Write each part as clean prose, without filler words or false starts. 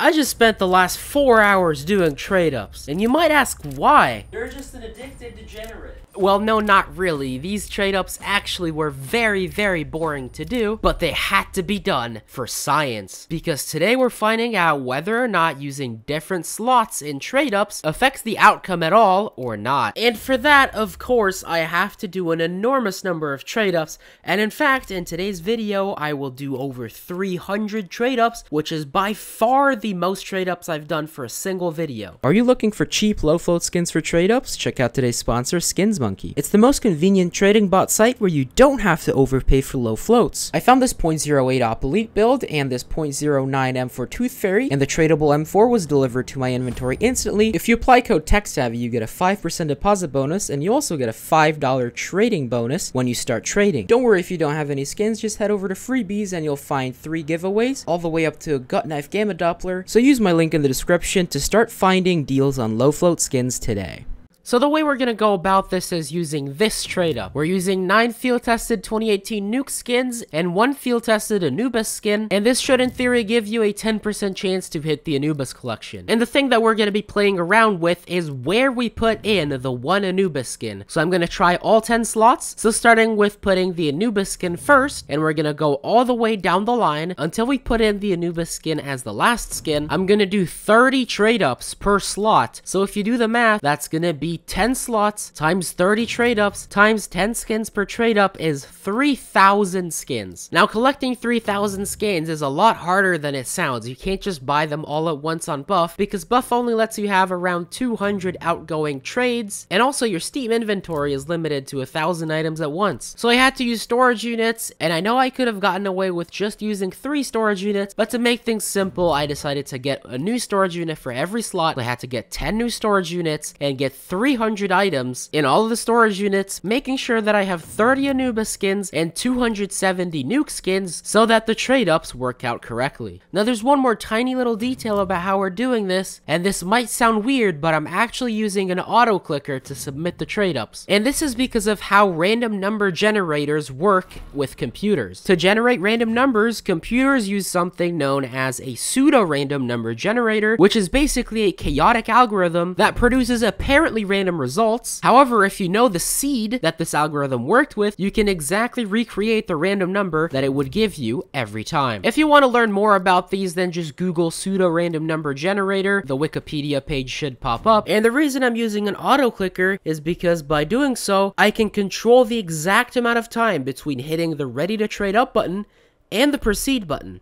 I just spent the last 4 hours doing trade-ups, and you might ask why? You're just an addicted degenerate. Well, no, not really. These trade-ups actually were very, very boring to do, but they had to be done for science. Because today we're finding out whether or not using different slots in trade-ups affects the outcome at all or not. And for that, of course, I have to do an enormous number of trade-ups, and in fact, in today's video, I will do over 300 trade-ups, which is by far the most trade-ups I've done for a single video. Are you looking for cheap, low-float skins for trade-ups? Check out today's sponsor, SkinsMonkey. It's the most convenient trading bot site where you don't have to overpay for low floats. I found this 0.08 Op Elite build and this 0.09 M4 Tooth Fairy, and the tradable M4 was delivered to my inventory instantly. If you apply code TechSavvy, you get a 5% deposit bonus, and you also get a $5 trading bonus when you start trading. Don't worry if you don't have any skins, just head over to Freebies and you'll find 3 giveaways, all the way up to a Gut Knife Gamma Doppler, so use my link in the description to start finding deals on low float skins today. So the way we're going to go about this is using this trade-up. We're using 9 field-tested 2018 Nuke skins and 1 field-tested Anubis skin, and this should in theory give you a 10% chance to hit the Anubis collection. And the thing that we're going to be playing around with is where we put in the 1 Anubis skin. So I'm going to try all 10 slots, so starting with putting the Anubis skin first, and we're going to go all the way down the line until we put in the Anubis skin as the last skin. I'm going to do 30 trade-ups per slot, so if you do the math, that's going to be 10 slots times 30 trade-ups times 10 skins per trade-up is 3,000 skins. Now, collecting 3,000 skins is a lot harder than it sounds. You can't just buy them all at once on Buff, because Buff only lets you have around 200 outgoing trades, and also your Steam inventory is limited to 1,000 items at once. So I had to use storage units, and I know I could have gotten away with just using 3 storage units, but to make things simple, I decided to get a new storage unit for every slot. I had to get 10 new storage units and get 300 items in all of the storage units, making sure that I have 30 Anubis skins and 270 Nuke skins so that the trade-ups work out correctly. Now, there's one more tiny little detail about how we're doing this, and this might sound weird, but I'm actually using an auto clicker to submit the trade-ups. And this is because of how random number generators work with computers. To generate random numbers, computers use something known as a pseudo-random number generator, which is basically a chaotic algorithm that produces apparently random results. However, if you know the seed that this algorithm worked with, you can exactly recreate the random number that it would give you every time. If you want to learn more about these, then just Google pseudo-random number generator. The Wikipedia page should pop up. And the reason I'm using an auto clicker is because by doing so, I can control the exact amount of time between hitting the ready to trade up button and the proceed button.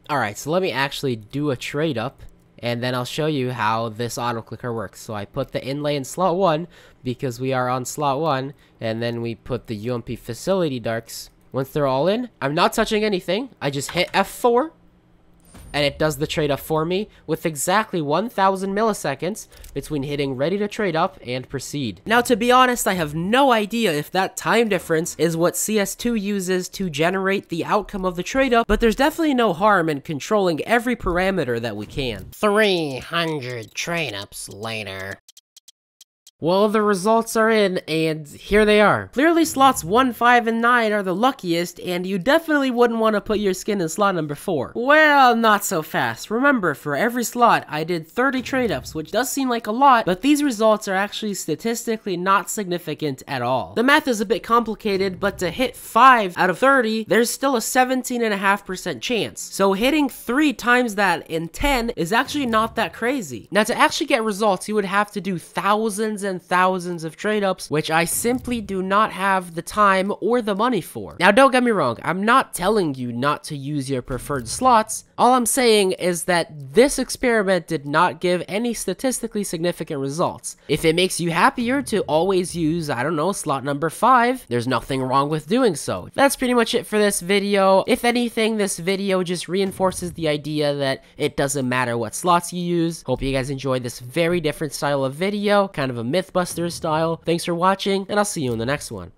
Alright, so let me actually do a trade up, and then I'll show you how this auto clicker works. So I put the inlay in slot 1 because we are on slot 1, and then we put the UMP facility darks. Once they're all in, I'm not touching anything. I just hit F4 and it does the trade up for me with exactly 1,000 milliseconds between hitting ready to trade up and proceed. Now, to be honest, I have no idea if that time difference is what CS2 uses to generate the outcome of the trade up, but there's definitely no harm in controlling every parameter that we can. 300 trade ups later. Well, the results are in, and here they are. Clearly, slots 1, 5, and 9 are the luckiest, and you definitely wouldn't want to put your skin in slot number 4. Well, not so fast. Remember, for every slot, I did 30 trade-ups, which does seem like a lot, but these results are actually statistically not significant at all. The math is a bit complicated, but to hit 5 out of 30, there's still a 17.5% chance. So hitting 3 times that in 10 is actually not that crazy. Now, to actually get results, you would have to do thousands and thousands of trade-ups, which I simply do not have the time or the money for. Now, don't get me wrong, I'm not telling you not to use your preferred slots. All I'm saying is that this experiment did not give any statistically significant results. If it makes you happier to always use, I don't know, slot number 5, there's nothing wrong with doing so. That's pretty much it for this video. If anything, this video just reinforces the idea that it doesn't matter what slots you use. Hope you guys enjoyed this very different style of video, kind of a Mythbusters style. Thanks for watching, and I'll see you in the next one.